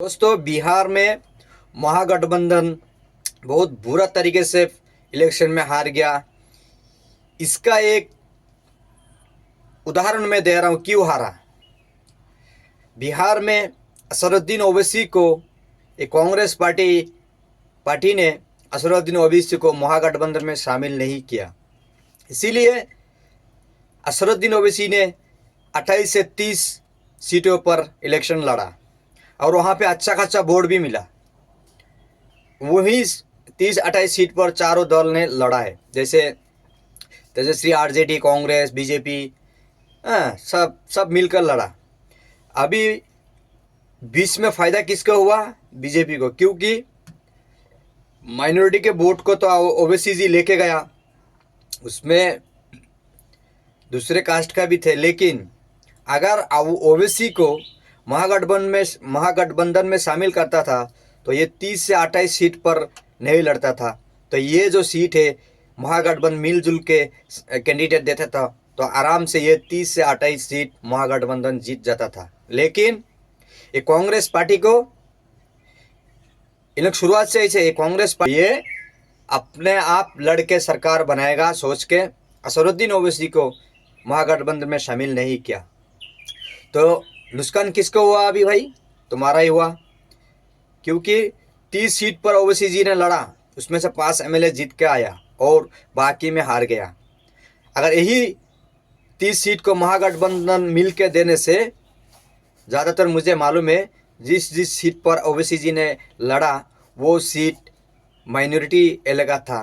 दोस्तों, बिहार में महागठबंधन बहुत बुरा तरीके से इलेक्शन में हार गया। इसका एक उदाहरण मैं दे रहा हूँ क्यों हारा। बिहार में असरुद्दीन ओवैसी को एक कांग्रेस पार्टी ने असरुद्दीन ओवैसी को महागठबंधन में शामिल नहीं किया। इसीलिए असरुद्दीन ओवैसी ने 28 से 30 सीटों पर इलेक्शन लड़ा और वहाँ पे अच्छा खासा वोट भी मिला। वही 30-28 सीट पर चारों दल ने लड़ा है, जैसे तेजस्वी, आरजेडी, कांग्रेस, बीजेपी, सब मिलकर लड़ा। अभी बीच में फ़ायदा किसको हुआ? बीजेपी को, क्योंकि माइनॉरिटी के वोट को तो ओवैसी जी लेके गया, उसमें दूसरे कास्ट का भी थे। लेकिन अगर ओवैसी को महागठबंधन में शामिल करता था तो ये 30 से 28 सीट पर नहीं लड़ता था। तो ये जो सीट है महागठबंधन मिलजुल के कैंडिडेट देता था तो आराम से ये 30 से 28 सीट महागठबंधन जीत जाता था। लेकिन ये कांग्रेस पार्टी को इन लोग शुरुआत से ऐसे कांग्रेस पार्टी ये अपने आप लड़के सरकार बनाएगा सोच के असरुद्दीन ओवैसी को महागठबंधन में शामिल नहीं किया। तो नुकसान किसको हुआ? अभी भाई तुम्हारा ही हुआ, क्योंकि 30 सीट पर ओवैसी जी ने लड़ा, उसमें से 5 एमएलए जीत के आया और बाकी में हार गया। अगर यही 30 सीट को महागठबंधन मिल के देने से, ज़्यादातर मुझे मालूम है जिस सीट पर ओवैसी जी ने लड़ा वो सीट माइनॉरिटी इलाका था,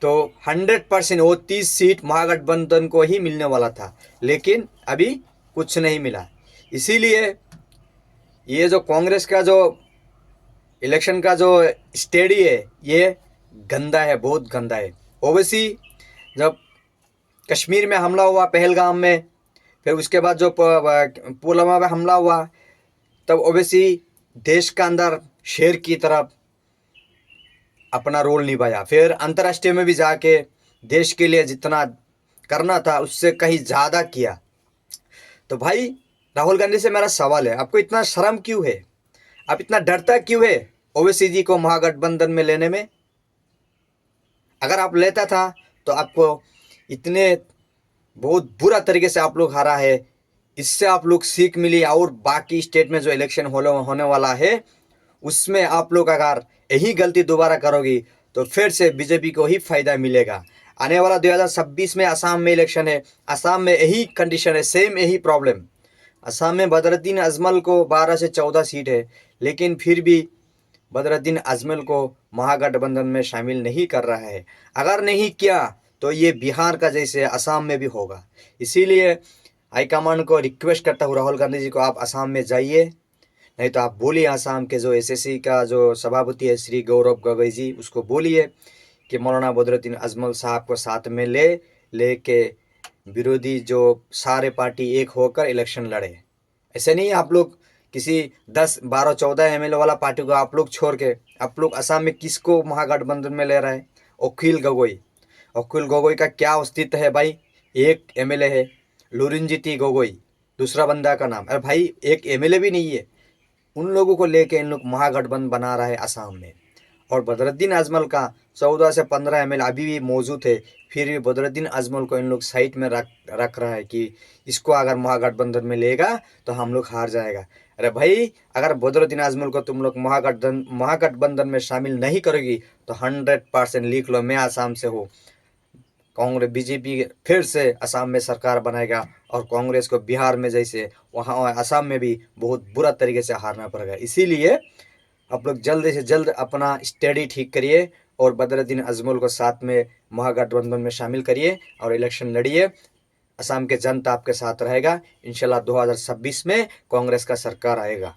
तो 100% वो 30 सीट महागठबंधन को ही मिलने वाला था। लेकिन अभी कुछ नहीं मिला। इसीलिए ये जो कांग्रेस का जो इलेक्शन का जो स्टडी है ये गंदा है, बहुत गंदा है। ओवैसी जब कश्मीर में हमला हुआ, पहलगाम में, फिर उसके बाद जो पुलवामा में हमला हुआ, तब ओवैसी देश का अंदर शेर की तरफ अपना रोल निभाया। फिर अंतर्राष्ट्रीय में भी जाके देश के लिए जितना करना था उससे कहीं ज़्यादा किया। तो भाई राहुल गांधी से मेरा सवाल है, आपको इतना शर्म क्यों है? आप इतना डरता क्यों है ओवैसी जी को महागठबंधन में लेने में? अगर आप लेता था तो आपको इतने बहुत बुरा तरीके से आप लोग हारा है, इससे आप लोग सीख मिली। और बाकी स्टेट में जो इलेक्शन होने वाला है उसमें आप लोग अगर यही गलती दोबारा करोगी तो फिर से बीजेपी को ही फायदा मिलेगा। आने वाला 2026 में असम में इलेक्शन है, असम में यही कंडीशन है, सेम यही प्रॉब्लम। असम में बदरुद्दीन अजमल को 12 से 14 सीट है, लेकिन फिर भी बदरुद्दीन अजमल को महागठबंधन में शामिल नहीं कर रहा है। अगर नहीं किया तो ये बिहार का जैसे असम में भी होगा। इसीलिए हाईकमांड को रिक्वेस्ट करता हूँ, राहुल गांधी जी को, आप असम में जाइए, नहीं तो आप बोलिए असम के जो एसएससी का जो सभापति है श्री गौरव गोगोई जी, उसको बोलिए कि मौलाना बदरुद्दीन अजमल साहब को साथ में लेके विरोधी जो सारे पार्टी एक होकर इलेक्शन लड़े। ऐसे नहीं आप लोग किसी 10, 12, 14 एमएलए वाला पार्टी को आप लोग छोड़ के आप लोग असम में किसको महागठबंधन में ले रहा है? अखिल गोगोई का क्या अस्तित्व है भाई? एक एमएलए है, लुरिंजिती गोगोई, दूसरा बंदा का नाम, अरे भाई एक एमएलए भी नहीं है। उन लोगों को लेके इन लोग महागठबंधन बना रहा है असम में। और बदरुद्दीन अजमल का 14 से 15 एमएलए अभी भी मौजूद है, फिर भी बदरुद्दीन अजमल को इन लोग साइड में रख रहा है कि इसको अगर महागठबंधन में लेगा तो हम लोग हार जाएगा। अरे भाई, अगर बदरुद्दीन अजमल को तुम लोग महागठबंधन में शामिल नहीं करोगी तो 100% लिख लो, मैं आसाम से हूँ, कांग्रेस बीजेपी फिर से असम में सरकार बनाएगा और कांग्रेस को बिहार में जैसे वहाँ असम में भी बहुत बुरा तरीके से हारना पड़ेगा। इसीलिए आप लोग जल्द से जल्द अपना स्टडी ठीक करिए और बदरुद्दीन अजमल को साथ में महागठबंधन में शामिल करिए और इलेक्शन लड़िए। असम के जनता आपके साथ रहेगा। इंशाल्लाह 2026 में कांग्रेस का सरकार आएगा।